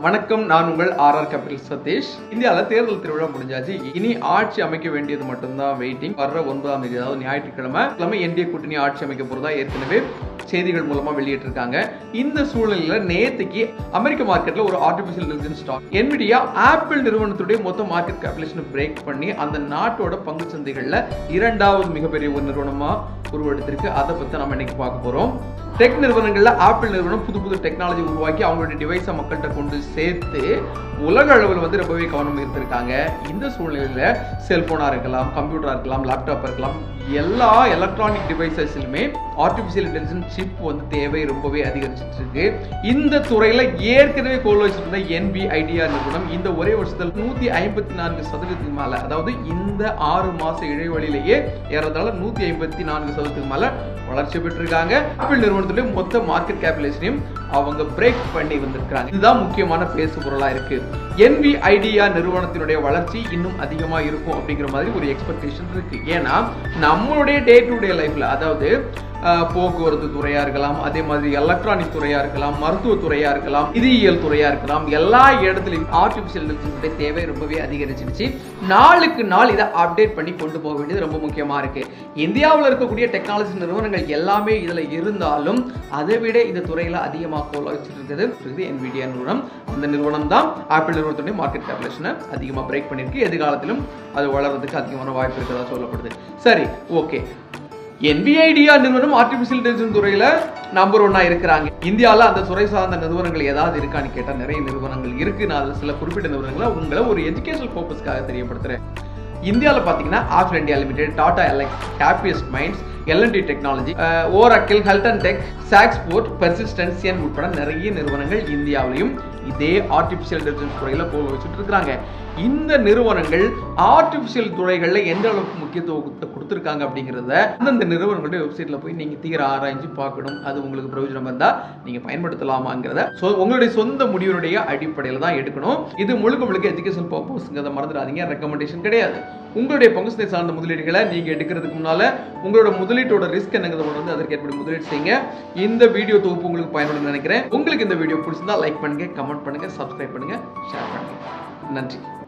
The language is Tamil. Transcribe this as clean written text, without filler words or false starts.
வணக்கம், நான் உங்கள் ஆர்ஆர் கேபிட்டல் சதீஷ். இந்தியாவில் தேர்தல் திருவிழா முடிஞ்சாச்சு. இனி ஆட்சி அமைக்க வேண்டியது மட்டும்தான் வெயிட்டிங். வர்ற 9ஆம் தேதி, அதாவது ஞாயிற்றுக்கிழமை என்டிஏ கூட்டணி ஆட்சி அமைக்க போறதா ஏற்கனவே செய்திகள் மூலமா வெளியிட்டிருக்காங்க. இந்த சூழ்நிலையில நேத்துக்கு அமெரிக்க மார்க்கெட்ல ஒரு artificial intelligence stock NVIDIA Apple நிறுவனத்துடைய மொத்த மார்க்கெட் கேபிடேஷனை பிரேக் பண்ணி அந்த நாட்டோட பங்கு சந்தைகள்ல இரண்டாவது மிகப்பெரிய ஒரு நிறுவனமா உருவெடுத்திருக்கு. அதை பத்தி நம்ம இன்னைக்கு பார்க்க போறோம். டெக் நிறுவனங்கள்ல ஆப்பிள் நிறுவனம் புது டெக்னாலஜி உருவாக்கி அவங்களுடைய டிவைஸை மக்கள்கிட்ட கொண்டு சேர்த்து உலக அளவில் ரொம்பவே கவனம் ஈர்த்திருக்காங்க. இந்த சூழ்நிலையில செல்போனா இருக்கலாம், கம்ப்யூட்டரா இருக்கலாம், லேப்டாப் இருக்கலாம், எல்லா எலக்ட்ரானிக் டிவைசஸ்லுமே ஆர்டிபிஷியல் இன்டெலிஜென்ஸ் சிப் தேவை ரொம்பவே அதிகரிச்சிட்டு இருக்கு. இந்த துறையில ஏற்கனவே கோல் வச்சிருந்த NVIDIA நிறுவனம் இந்த ஒரே வருஷத்தில் 154% மேல, அதாவது இந்த 6 மாச இடைவெளியிலேயே ஏறத்தாழ 154% மேல வளர்ச்சி பெற்றிருக்காங்க. ஆப்பிள் நிறுவனத்துடைய மொத்த மார்க்கெட் கேபிடேஷனையும் அவங்க பிரேக் பண்ணி வந்திருக்காங்க. இதுதான் முக்கியமான பேசு பொருளா இருக்கு. NVIDIA நிறுவனத்தினுடைய வளர்ச்சி இன்னும் அதிகமா இருக்கும் அப்படிங்கிற மாதிரி ஒரு எக்ஸ்பெக்டேஷன் இருக்கு. ஏன்னா நம்மளுடைய டே டு டே லைஃப்ல, அதாவது போக்குவரத்து துறையா இருக்கலாம், அதே மாதிரி எலக்ட்ரானிக் துறையா இருக்கலாம், மருத்துவ துறையா இருக்கலாம், நிதியியல் துறையா இருக்கலாம், எல்லா இடத்துலையும் ஆர்டிபிஷியல் இன்டெலிஜென்ஸ் தேவை ரொம்பவே அதிகரிச்சிருச்சு. நாளுக்கு நாள் இதை அப்டேட் பண்ணி கொண்டு போக வேண்டியது ரொம்ப முக்கியமா இருக்கு. இந்தியாவில் இருக்கக்கூடிய டெக்னாலஜி நிறுவனங்கள் எல்லாமே இதுல இருந்தாலும் அதை விட இந்த துறையில அதிகமாக கோல் வச்சிட்டு இருக்குது NVIDIA நிறுவனம். அந்த நிறுவனம் தான் ஆப்பிள் நிறுவனத்துடைய மார்க்கெட் கேபிடேஷனை அதிகமா பிரேக் பண்ணிருக்கு. எதிர்காலத்திலும் அது வளர்றதுக்கு அதிகமான வாய்ப்பு இருக்கிறதா சொல்லப்படுது. சரி, ஓகே. NVIDIA நிறுவனம் ஆர்டிபிஷியல் இன்டெலிஜென்ஸ் துறையில நம்பர் 1 இருக்கிறாங்க. இந்தியாவில் அந்த துறை சார்ந்த நிறுவனங்கள் ஏதாவது இருக்கான்னு கேட்டா நிறைய நிறுவனங்கள் இருக்கு. நான் அதுல சில குறிப்பிட்ட நிறுவனங்களை உங்களை ஒரு எஜுகேஷனல் பர்பஸ்க்காக தெரியப்படுத்துறேன். இந்தியாவில் பார்த்தீங்கன்னா Apple India limited, Tata Elxsi, Happiest Minds, L&T technology, Oracle, ஹெல்டன் டெக், சாக்ஸ்போர்ட், பெர்சிஸ்டன்சியன் உட்பட நிறைய நிறுவனங்கள் இந்தியாவிலையும் இதே ஆர்டிபிஷியல் இன்டெலிஜென்ஸ் துறையில போக வச்சுட்டு இருக்காங்க. இந்த நிறுவனங்கள் ஆர்டிபிஷியல் துறைகள்ல எந்த அளவுக்கு முக்கியத்துவத்தை கொடுத்துருக்காங்க அப்படிங்கிறத அந்தந்த நிறுவனங்களுடைய வெப்சைட்ல போய் நீங்க தீர ஆராய்ஞ்சு பார்க்கணும். அது உங்களுக்கு பிரயோஜனம் இருந்தா நீங்க பயன்படுத்தலாமாங்கிறத உங்களுடைய சொந்த முடிவினுடைய அடிப்படையில் தான் எடுக்கணும். இது முழுக்க எஜுகேஷன் பர்பஸ்ங்கிறத மறந்துடாதீங்க. ரெக்கமெண்டேஷன் கிடையாது. உங்களுடைய பங்கு சந்தை சார்ந்த முதலீடுகளை நீங்க எடுக்கிறதுக்கு முன்னால உங்களோட முதலீட்டோட ரிஸ்க் என்னங்கிறத அதற்கு ஏற்படி முதலீடு செய்யுங்க. இந்த வீடியோ தொகுப்பு உங்களுக்கு பயனுள்ள நினைக்கிறேன். உங்களுக்கு இந்த வீடியோ பிடிச்சிருந்தா லைக் பண்ணுங்க, கமெண்ட் பண்ணுங்க, சப்ஸ்கிரைப் பண்ணுங்க, ஷேர் பண்ணுங்க. நன்றி.